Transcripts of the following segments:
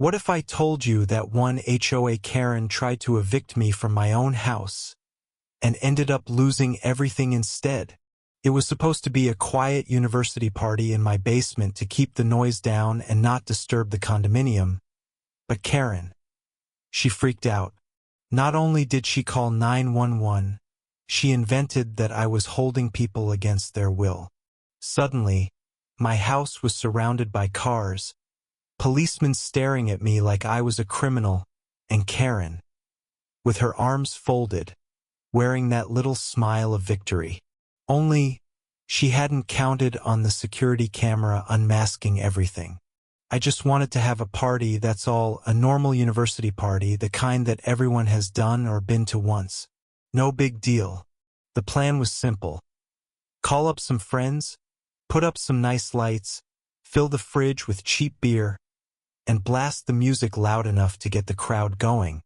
What if I told you that one HOA Karen tried to evict me from my own house and ended up losing everything instead? It was supposed to be a quiet university party in my basement to keep the noise down and not disturb the condominium. But Karen, she freaked out. Not only did she call 911, she invented that I was holding people against their will. Suddenly, my house was surrounded by cars, policemen staring at me like I was a criminal, and Karen, with her arms folded, wearing that little smile of victory. Only, she hadn't counted on the security camera unmasking everything. I just wanted to have a party, that's all, a normal university party, the kind that everyone has done or been to once. No big deal. The plan was simple. Call up some friends, put up some nice lights, fill the fridge with cheap beer, and blast the music loud enough to get the crowd going,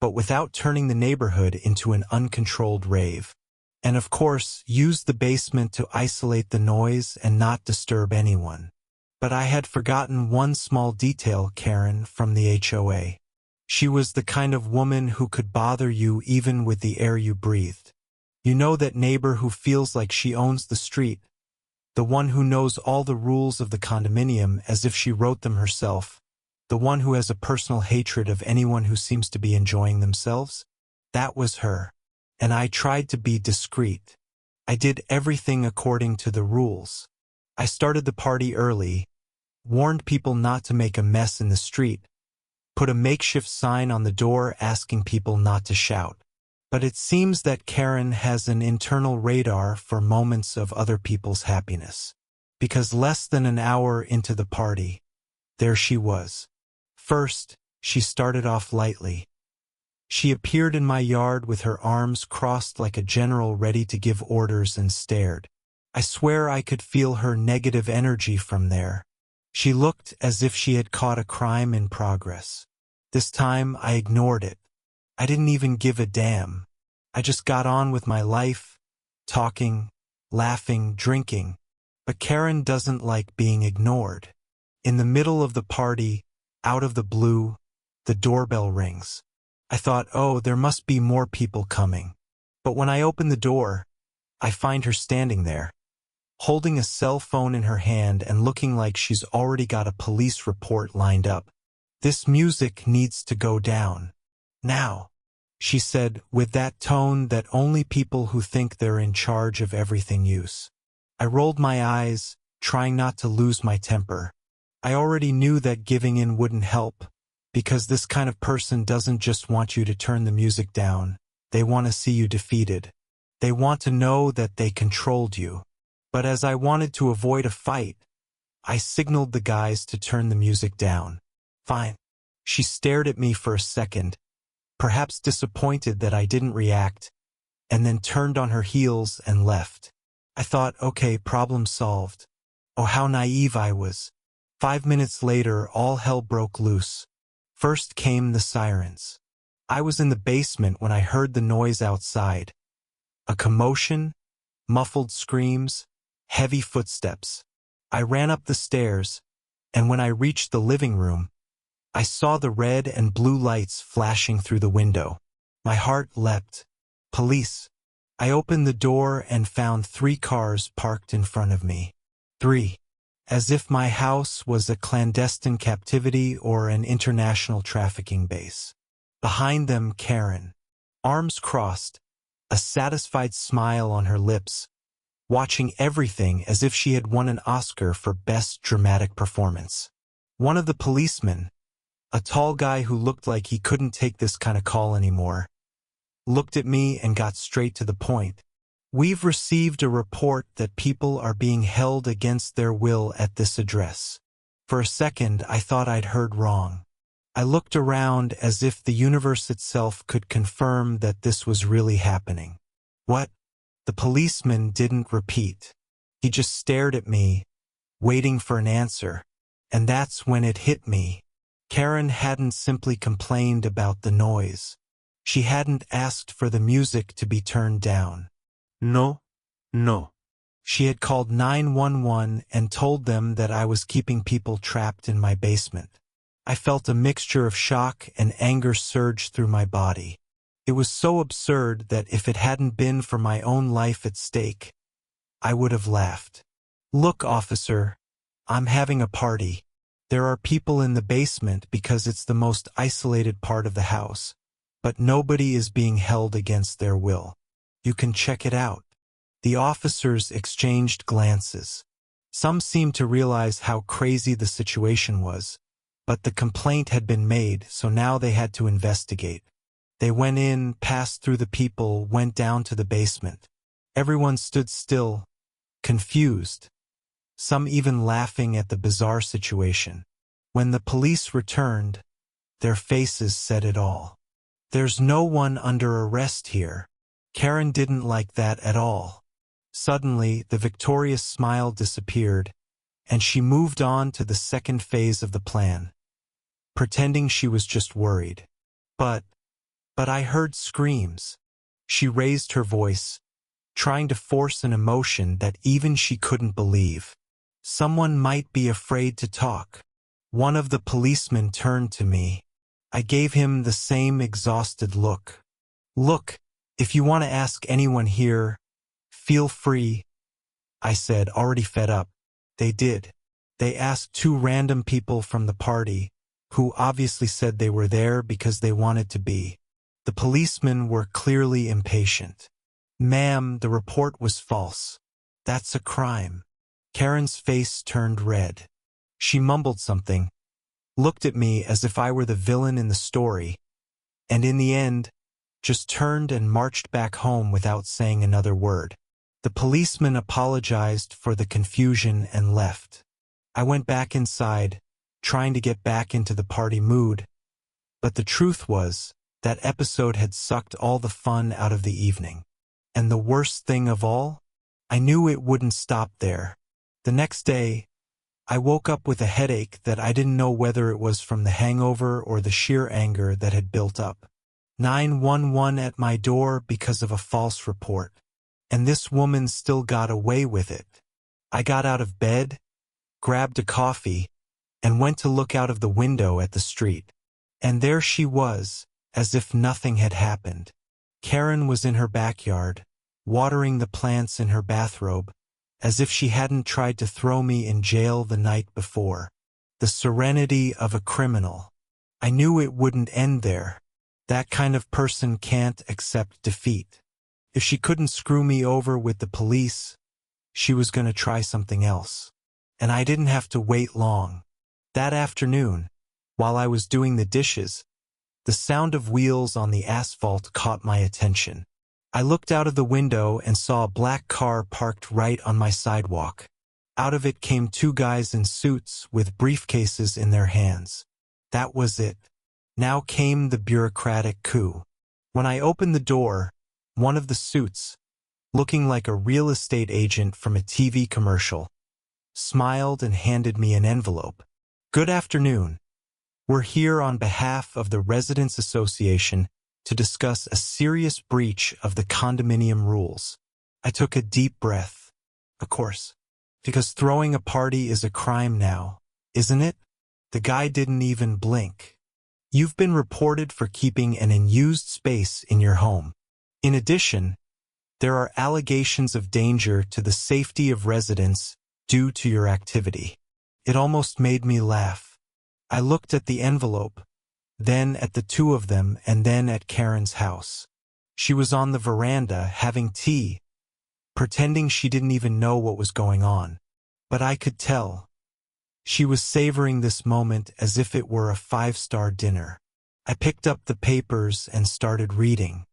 but without turning the neighborhood into an uncontrolled rave. And of course, use the basement to isolate the noise and not disturb anyone. But I had forgotten one small detail, Karen from the HOA. She was the kind of woman who could bother you even with the air you breathed. You know, that neighbor who feels like she owns the street, the one who knows all the rules of the condominium as if she wrote them herself, the one who has a personal hatred of anyone who seems to be enjoying themselves? That was her. And I tried to be discreet. I did everything according to the rules. I started the party early, warned people not to make a mess in the street, put a makeshift sign on the door asking people not to shout. But it seems that Karen has an internal radar for moments of other people's happiness. Because less than an hour into the party, there she was. First, she started off lightly. She appeared in my yard with her arms crossed like a general ready to give orders and stared. I swear I could feel her negative energy from there. She looked as if she had caught a crime in progress. This time I ignored it. I didn't even give a damn. I just got on with my life, talking, laughing, drinking. But Karen doesn't like being ignored. In the middle of the party, out of the blue, the doorbell rings. I thought, oh, there must be more people coming. But when I open the door, I find her standing there, holding a cell phone in her hand and looking like she's already got a police report lined up. This music needs to go down. Now, she said, with that tone that only people who think they're in charge of everything use. I rolled my eyes, trying not to lose my temper. I already knew that giving in wouldn't help, because this kind of person doesn't just want you to turn the music down, they want to see you defeated. They want to know that they controlled you. But as I wanted to avoid a fight, I signaled the guys to turn the music down. Fine. She stared at me for a second, perhaps disappointed that I didn't react, and then turned on her heels and left. I thought, okay, problem solved. Oh, how naive I was. 5 minutes later, all hell broke loose. First came the sirens. I was in the basement when I heard the noise outside. A commotion, muffled screams, heavy footsteps. I ran up the stairs, and when I reached the living room, I saw the red and blue lights flashing through the window. My heart leapt. Police. I opened the door and found 3 cars parked in front of me. 3. As if my house was a clandestine captivity or an international trafficking base. Behind them, Karen, arms crossed, a satisfied smile on her lips, watching everything as if she had won an Oscar for Best Dramatic Performance. One of the policemen, a tall guy who looked like he couldn't take this kind of call anymore, looked at me and got straight to the point. We've received a report that people are being held against their will at this address. For a second, I thought I'd heard wrong. I looked around as if the universe itself could confirm that this was really happening. What? The policeman didn't repeat. He just stared at me, waiting for an answer. And that's when it hit me. Karen hadn't simply complained about the noise. She hadn't asked for the music to be turned down. No. She had called 911 and told them that I was keeping people trapped in my basement. I felt a mixture of shock and anger surge through my body. It was so absurd that if it hadn't been for my own life at stake, I would have laughed. "Look, officer, I'm having a party. There are people in the basement because it's the most isolated part of the house, but nobody is being held against their will. You can check it out." The officers exchanged glances. Some seemed to realize how crazy the situation was, but the complaint had been made, so now they had to investigate. They went in, passed through the people, went down to the basement. Everyone stood still, confused, some even laughing at the bizarre situation. When the police returned, their faces said it all. "There's no one under arrest here." Karen didn't like that at all. Suddenly, the victorious smile disappeared, and she moved on to the second phase of the plan, pretending she was just worried. But I heard screams." She raised her voice, trying to force an emotion that even she couldn't believe. "Someone might be afraid to talk." One of the policemen turned to me. I gave him the same exhausted look. "Look, if you want to ask anyone here, feel free," I said, already fed up. They did. They asked two random people from the party, who obviously said they were there because they wanted to be. The policemen were clearly impatient. "Ma'am, the report was false. That's a crime." Karen's face turned red. She mumbled something, looked at me as if I were the villain in the story, and in the end, just turned and marched back home without saying another word. The policeman apologized for the confusion and left. I went back inside, trying to get back into the party mood, but the truth was, that episode had sucked all the fun out of the evening. And the worst thing of all, I knew it wouldn't stop there. The next day, I woke up with a headache that I didn't know whether it was from the hangover or the sheer anger that had built up. 911 at my door because of a false report. And this woman still got away with it. I got out of bed, grabbed a coffee, and went to look out of the window at the street. And there she was, as if nothing had happened. Karen was in her backyard, watering the plants in her bathrobe, as if she hadn't tried to throw me in jail the night before. The serenity of a criminal. I knew it wouldn't end there. That kind of person can't accept defeat. If she couldn't screw me over with the police, she was going to try something else. And I didn't have to wait long. That afternoon, while I was doing the dishes, the sound of wheels on the asphalt caught my attention. I looked out of the window and saw a black car parked right on my sidewalk. Out of it came two guys in suits with briefcases in their hands. That was it. Now came the bureaucratic coup. When I opened the door, one of the suits, looking like a real estate agent from a TV commercial, smiled and handed me an envelope. "Good afternoon. We're here on behalf of the Residents Association to discuss a serious breach of the condominium rules." I took a deep breath. Of course, because throwing a party is a crime now, isn't it? The guy didn't even blink. "You've been reported for keeping an unused space in your home. In addition, there are allegations of danger to the safety of residents due to your activity." It almost made me laugh. I looked at the envelope, then at the two of them, and then at Karen's house. She was on the veranda having tea, pretending she didn't even know what was going on. But I could tell. She was savoring this moment as if it were a five-star dinner. I picked up the papers and started reading.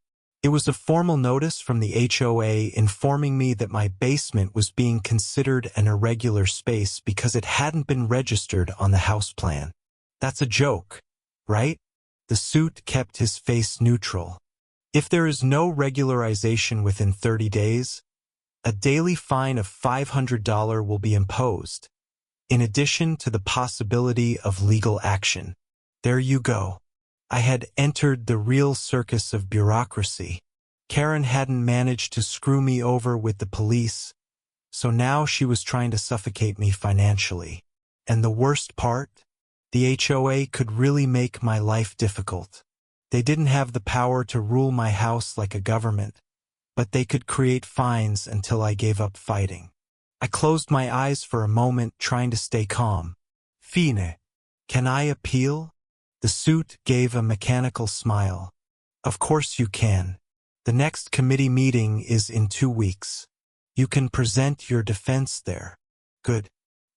It was a formal notice from the HOA informing me that my basement was being considered an irregular space because it hadn't been registered on the house plan. That's a joke, right? The suit kept his face neutral. If there is no regularization within 30 days, a daily fine of $500 will be imposed, in addition to the possibility of legal action. There you go. I had entered the real circus of bureaucracy. Karen hadn't managed to screw me over with the police, so now she was trying to suffocate me financially. And the worst part? The HOA could really make my life difficult. They didn't have the power to rule my house like a government, but they could create fines until I gave up fighting. I closed my eyes for a moment, trying to stay calm. Fine. Can I appeal? The suit gave a mechanical smile. Of course you can. The next committee meeting is in 2 weeks. You can present your defense there. Good.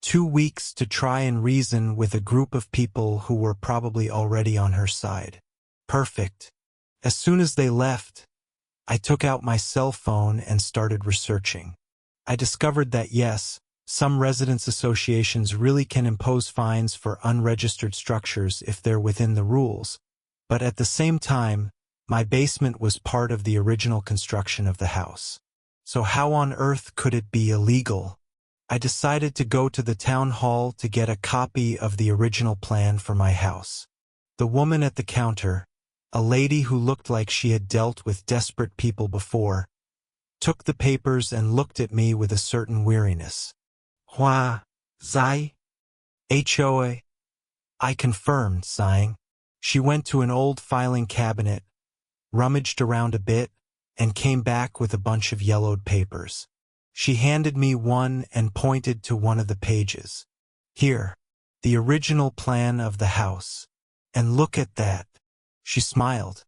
2 weeks to try and reason with a group of people who were probably already on her side. Perfect. As soon as they left, I took out my cell phone and started researching. I discovered that yes, some residents' associations really can impose fines for unregistered structures if they're within the rules, but at the same time, my basement was part of the original construction of the house. So how on earth could it be illegal? I decided to go to the town hall to get a copy of the original plan for my house. The woman at the counter, a lady who looked like she had dealt with desperate people before, took the papers and looked at me with a certain weariness. Hua, Zai? HOA? I confirmed, sighing. She went to an old filing cabinet, rummaged around a bit, and came back with a bunch of yellowed papers. She handed me one and pointed to one of the pages. Here, the original plan of the house. And look at that. She smiled.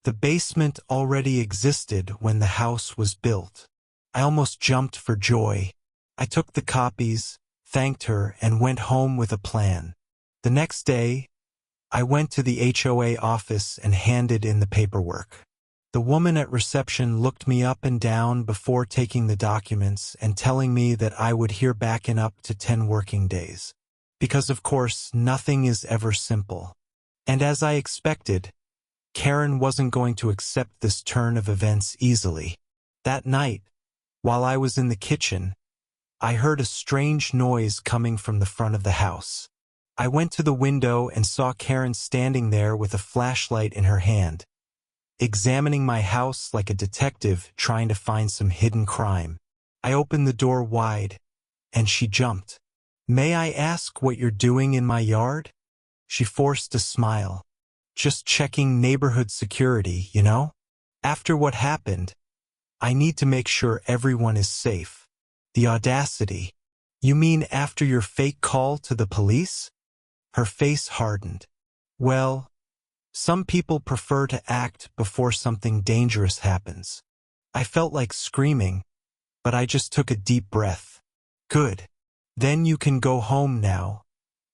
The basement already existed when the house was built. I almost jumped for joy. I took the copies, thanked her, and went home with a plan. The next day, I went to the HOA office and handed in the paperwork. The woman at reception looked me up and down before taking the documents and telling me that I would hear back in up to 10 working days. Because of course, nothing is ever simple. And as I expected, Karen wasn't going to accept this turn of events easily. That night, while I was in the kitchen, I heard a strange noise coming from the front of the house. I went to the window and saw Karen standing there with a flashlight in her hand, examining my house like a detective trying to find some hidden crime. I opened the door wide, and she jumped. May I ask what you're doing in my yard? She forced a smile. Just checking neighborhood security, you know? After what happened, I need to make sure everyone is safe. The audacity. You mean after your fake call to the police? Her face hardened. Well, some people prefer to act before something dangerous happens. I felt like screaming, but I just took a deep breath. Good. Then you can go home now,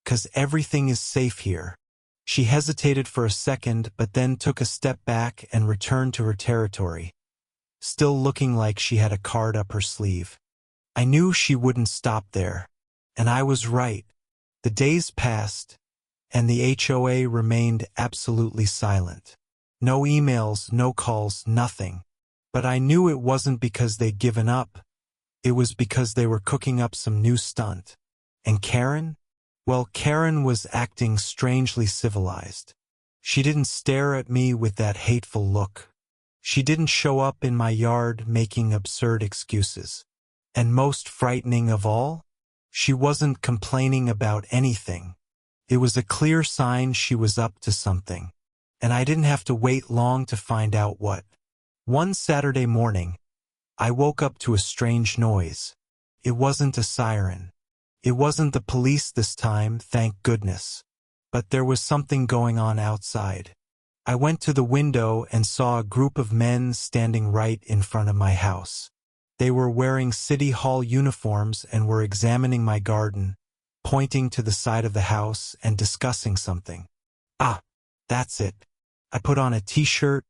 'cause everything is safe here. She hesitated for a second but then took a step back and returned to her territory, still looking like she had a card up her sleeve. I knew she wouldn't stop there, and I was right. The days passed, and the HOA remained absolutely silent. No emails, no calls, nothing. But I knew it wasn't because they'd given up. It was because they were cooking up some new stunt. And Karen? Well, Karen was acting strangely civilized. She didn't stare at me with that hateful look. She didn't show up in my yard making absurd excuses. And most frightening of all, she wasn't complaining about anything. It was a clear sign she was up to something. And I didn't have to wait long to find out what. One Saturday morning, I woke up to a strange noise. It wasn't a siren. It wasn't the police this time, thank goodness. But there was something going on outside. I went to the window and saw a group of men standing right in front of my house. They were wearing City Hall uniforms and were examining my garden, pointing to the side of the house and discussing something. Ah, that's it. I put on a t-shirt,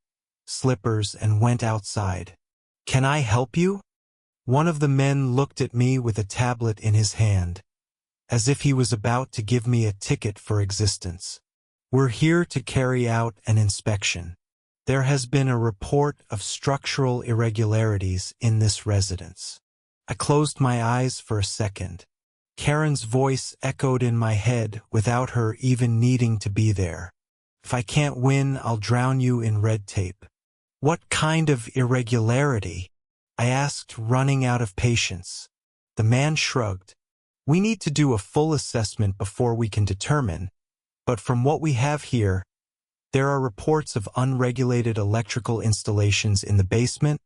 slippers, and went outside. Can I help you? One of the men looked at me with a tablet in his hand, as if he was about to give me a ticket for existence. We're here to carry out an inspection. There has been a report of structural irregularities in this residence. I closed my eyes for a second. Karen's voice echoed in my head without her even needing to be there. If I can't win, I'll drown you in red tape. What kind of irregularity? I asked, running out of patience. The man shrugged. We need to do a full assessment before we can determine, But from what we have here, there are reports of unregulated electrical installations in the basement,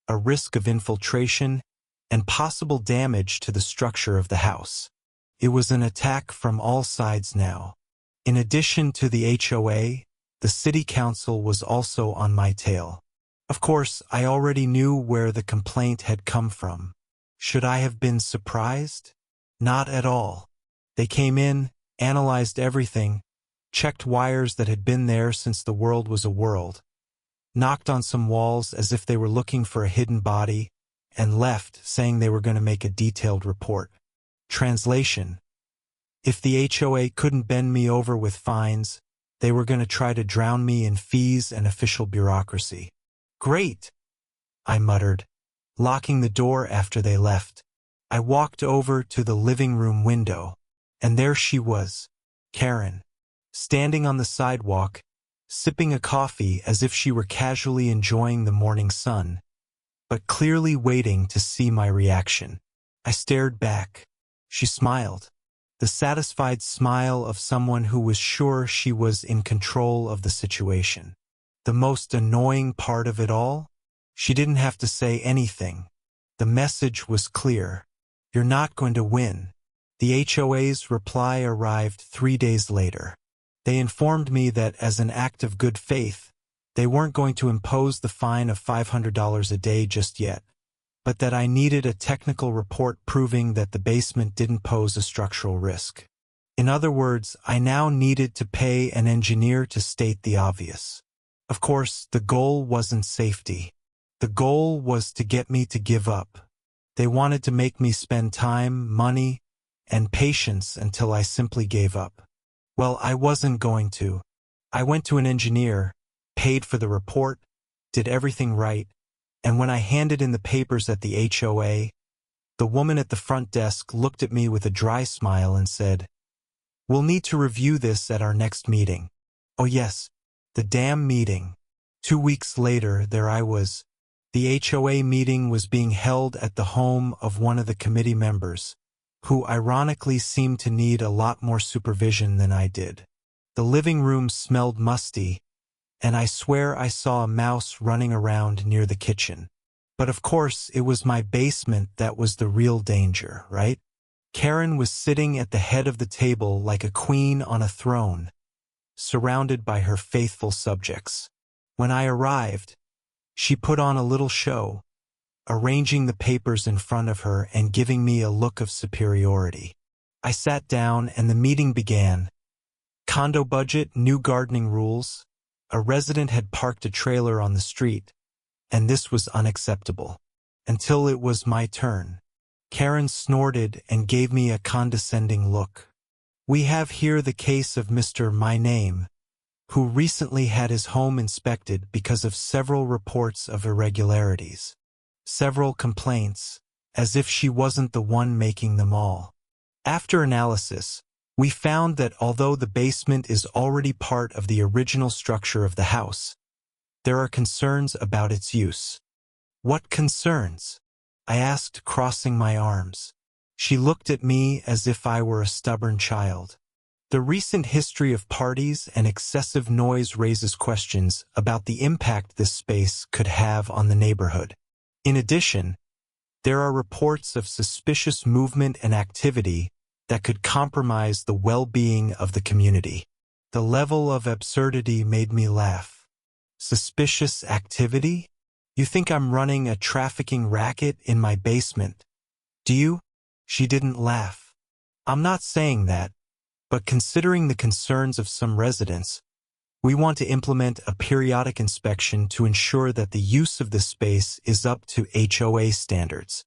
a risk of infiltration, and possible damage to the structure of the house. It was an attack from all sides now. In addition to the HOA, the city council was also on my tail. Of course, I already knew where the complaint had come from. Should I have been surprised? Not at all. They came in, analyzed everything, checked wires that had been there since the world was a world, knocked on some walls as if they were looking for a hidden body, and left saying they were going to make a detailed report. Translation: if the HOA couldn't bend me over with fines, they were going to try to drown me in fees and official bureaucracy. Great, I muttered, locking the door after they left. I walked over to the living room window, and there she was, Karen, standing on the sidewalk, sipping a coffee as if she were casually enjoying the morning sun, but clearly waiting to see my reaction. I stared back. She smiled, the satisfied smile of someone who was sure she was in control of the situation. The most annoying part of it all? She didn't have to say anything. The message was clear. You're not going to win. The HOA's reply arrived 3 days later. They informed me that as an act of good faith, they weren't going to impose the fine of $500 a day just yet, but that I needed a technical report proving that the basement didn't pose a structural risk. In other words, I now needed to pay an engineer to state the obvious. Of course, the goal wasn't safety. The goal was to get me to give up. They wanted to make me spend time, money, and patience until I simply gave up. Well, I wasn't going to. I went to an engineer, paid for the report, did everything right, and when I handed in the papers at the HOA, the woman at the front desk looked at me with a dry smile and said, "We'll need to review this at our next meeting." Oh yes, the damn meeting. 2 weeks later, there I was. The HOA meeting was being held at the home of one of the committee members, who ironically seemed to need a lot more supervision than I did. The living room smelled musty, and I swear I saw a mouse running around near the kitchen. But of course, it was my basement that was the real danger, right? Karen was sitting at the head of the table like a queen on a throne, surrounded by her faithful subjects. When I arrived, she put on a little show, arranging the papers in front of her and giving me a look of superiority. I sat down and the meeting began. Condo budget, new gardening rules. A resident had parked a trailer on the street, and this was unacceptable. Until it was my turn. Karen snorted and gave me a condescending look. We have here the case of Mr. My Name, who recently had his home inspected because of several reports of irregularities. Several complaints, as if she wasn't the one making them all. After analysis, we found that although the basement is already part of the original structure of the house, there are concerns about its use. What concerns? I asked, crossing my arms. She looked at me as if I were a stubborn child. The recent history of parties and excessive noise raises questions about the impact this space could have on the neighborhood. In addition, there are reports of suspicious movement and activity that could compromise the well-being of the community. The level of absurdity made me laugh. Suspicious activity? You think I'm running a trafficking racket in my basement? Do you? She didn't laugh. I'm not saying that, but considering the concerns of some residents, we want to implement a periodic inspection to ensure that the use of the space is up to HOA standards.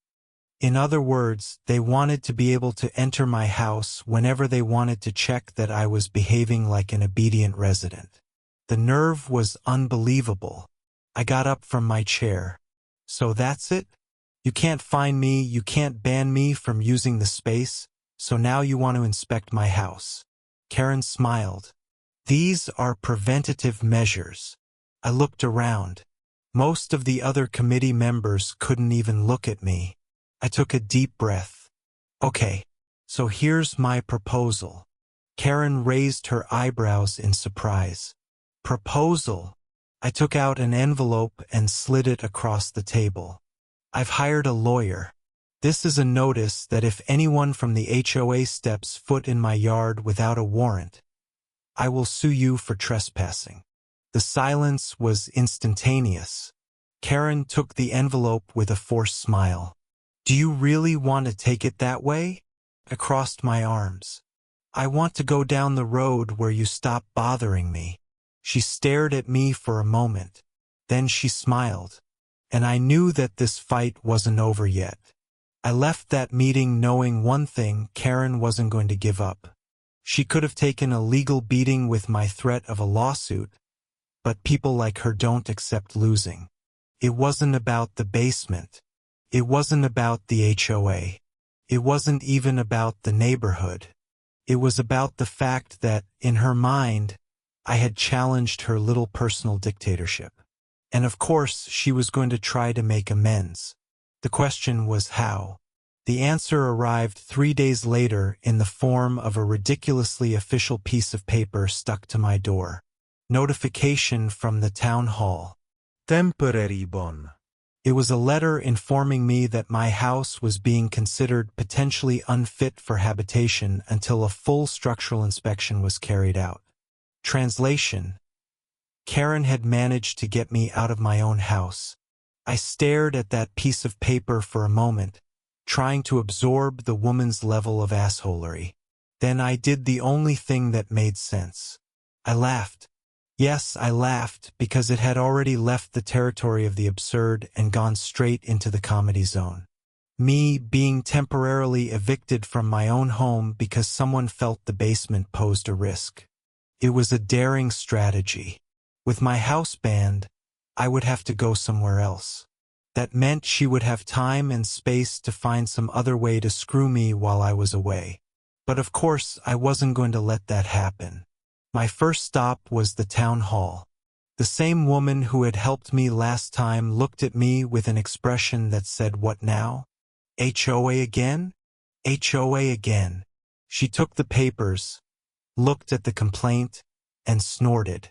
In other words, they wanted to be able to enter my house whenever they wanted to check that I was behaving like an obedient resident. The nerve was unbelievable. I got up from my chair. So that's it? You can't fine me, you can't ban me from using the space, so now you want to inspect my house. Karen smiled. These are preventative measures. I looked around. Most of the other committee members couldn't even look at me. I took a deep breath. Okay, so here's my proposal. Karen raised her eyebrows in surprise. Proposal. I took out an envelope and slid it across the table. I've hired a lawyer. This is a notice that if anyone from the HOA steps foot in my yard without a warrant, I will sue you for trespassing. The silence was instantaneous. Karen took the envelope with a forced smile. Do you really want to take it that way? I crossed my arms. I want to go down the road where you stop bothering me. She stared at me for a moment. Then she smiled. And I knew that this fight wasn't over yet. I left that meeting knowing one thing: Karen wasn't going to give up. She could have taken a legal beating with my threat of a lawsuit, but people like her don't accept losing. It wasn't about the basement. It wasn't about the HOA. It wasn't even about the neighborhood. It was about the fact that, in her mind, I had challenged her little personal dictatorship. And of course, she was going to try to make amends. The question was how. The answer arrived 3 days later in the form of a ridiculously official piece of paper stuck to my door. Notification from the town hall. Temporary bon. It was a letter informing me that my house was being considered potentially unfit for habitation until a full structural inspection was carried out. Translation: Karen had managed to get me out of my own house. I stared at that piece of paper for a moment, trying to absorb the woman's level of assholery. Then I did the only thing that made sense. I laughed. Yes, I laughed because it had already left the territory of the absurd and gone straight into the comedy zone. Me being temporarily evicted from my own home because someone felt the basement posed a risk. It was a daring strategy. With my house banned, I would have to go somewhere else. That meant she would have time and space to find some other way to screw me while I was away. But of course, I wasn't going to let that happen. My first stop was the town hall. The same woman who had helped me last time looked at me with an expression that said, "What now? HOA again? HOA again." She took the papers, looked at the complaint, and snorted.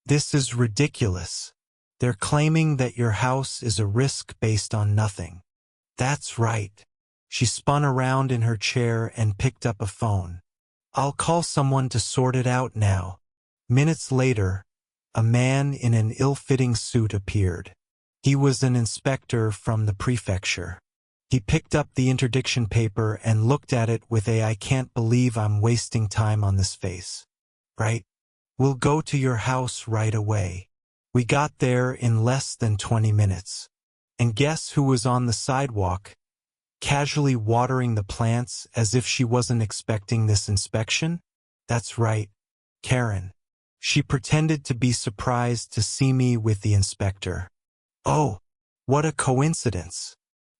"This is ridiculous. They're claiming that your house is a risk based on nothing." That's right. She spun around in her chair and picked up a phone. "I'll call someone to sort it out now." Minutes later, a man in an ill-fitting suit appeared. He was an inspector from the prefecture. He picked up the interdiction paper and looked at it with a "I can't believe I'm wasting time on this" face. "Right. We'll go to your house right away." We got there in less than 20 minutes. And guess who was on the sidewalk, casually watering the plants as if she wasn't expecting this inspection? That's right, Karen. She pretended to be surprised to see me with the inspector. "Oh, what a coincidence.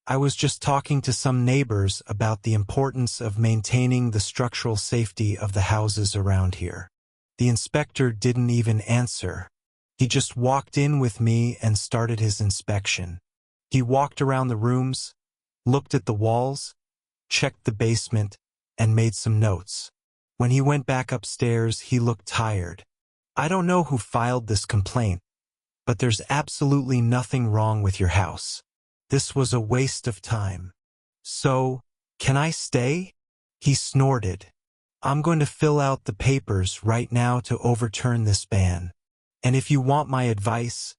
I was just talking to some neighbors about the importance of maintaining the structural safety of the houses around here." The inspector didn't even answer. He just walked in with me and started his inspection. He walked around the rooms, looked at the walls, checked the basement, and made some notes. When he went back upstairs, he looked tired. "I don't know who filed this complaint, but there's absolutely nothing wrong with your house. This was a waste of time. So, can I stay?" He snorted. "I'm going to fill out the papers right now to overturn this ban. And if you want my advice,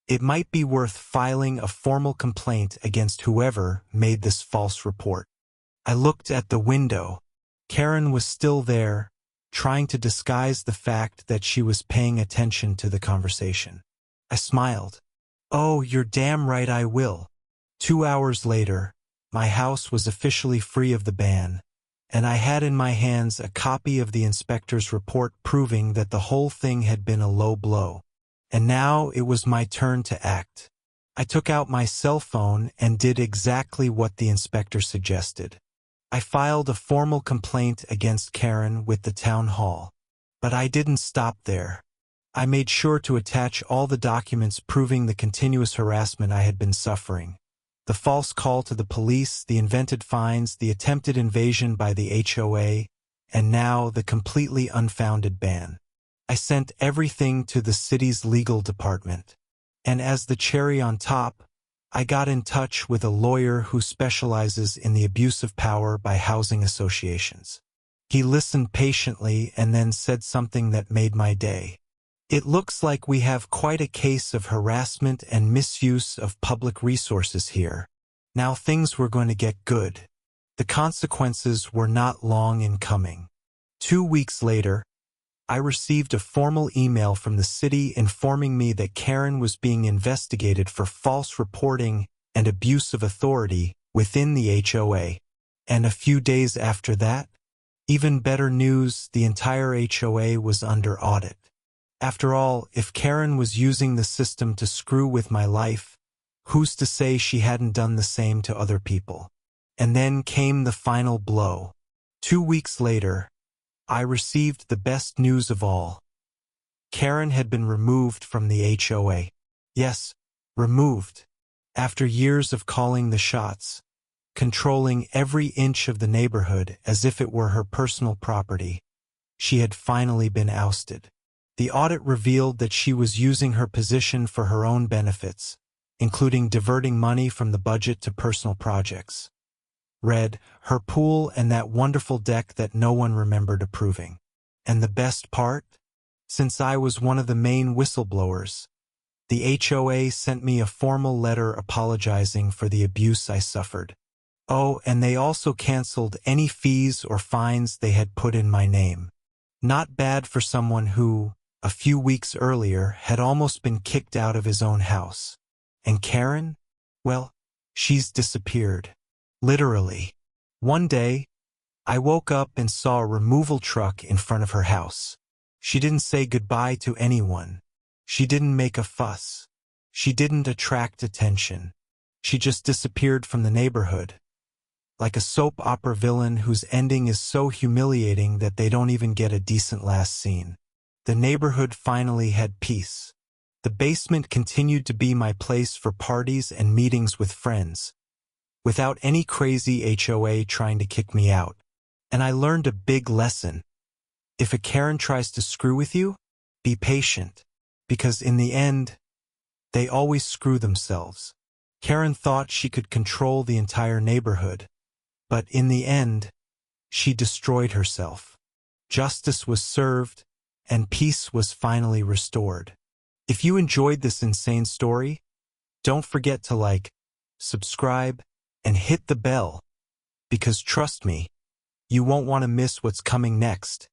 it might be worth filing a formal complaint against whoever made this false report." I looked at the window. Karen was still there, trying to disguise the fact that she was paying attention to the conversation. I smiled. "Oh, you're damn right I will." 2 hours later, my house was officially free of the ban, and I had in my hands a copy of the inspector's report proving that the whole thing had been a low blow. And now it was my turn to act. I took out my cell phone and did exactly what the inspector suggested. I filed a formal complaint against Karen with the town hall. But I didn't stop there. I made sure to attach all the documents proving the continuous harassment I had been suffering. The false call to the police, the invented fines, the attempted invasion by the HOA, and now the completely unfounded ban. I sent everything to the city's legal department. And as the cherry on top, I got in touch with a lawyer who specializes in the abuse of power by housing associations. He listened patiently and then said something that made my day. It looks like we have quite a case of harassment and misuse of public resources here. Now things were going to get good. The consequences were not long in coming. 2 weeks later, I received a formal email from the city informing me that Karen was being investigated for false reporting and abuse of authority within the HOA. And a few days after that, even better news, the entire HOA was under audit. After all, if Karen was using the system to screw with my life, who's to say she hadn't done the same to other people? And then came the final blow. 2 weeks later, I received the best news of all. Karen had been removed from the HOA. Yes, removed. After years of calling the shots, controlling every inch of the neighborhood as if it were her personal property, she had finally been ousted. The audit revealed that she was using her position for her own benefits, including diverting money from the budget to personal projects. Read, her pool and that wonderful deck that no one remembered approving. And the best part? Since I was one of the main whistleblowers, the HOA sent me a formal letter apologizing for the abuse I suffered. Oh, and they also canceled any fees or fines they had put in my name. Not bad for someone who, a few weeks earlier, had almost been kicked out of his own house. And Karen? Well, she's disappeared. Literally. One day, I woke up and saw a removal truck in front of her house. She didn't say goodbye to anyone. She didn't make a fuss. She didn't attract attention. She just disappeared from the neighborhood. Like a soap opera villain whose ending is so humiliating that they don't even get a decent last scene. The neighborhood finally had peace. The basement continued to be my place for parties and meetings with friends, without any crazy HOA trying to kick me out. And I learned a big lesson. If a Karen tries to screw with you, be patient, because in the end, they always screw themselves. Karen thought she could control the entire neighborhood, but in the end, she destroyed herself. Justice was served, and peace was finally restored. If you enjoyed this insane story, don't forget to like, subscribe, and hit the bell, because trust me, you won't want to miss what's coming next.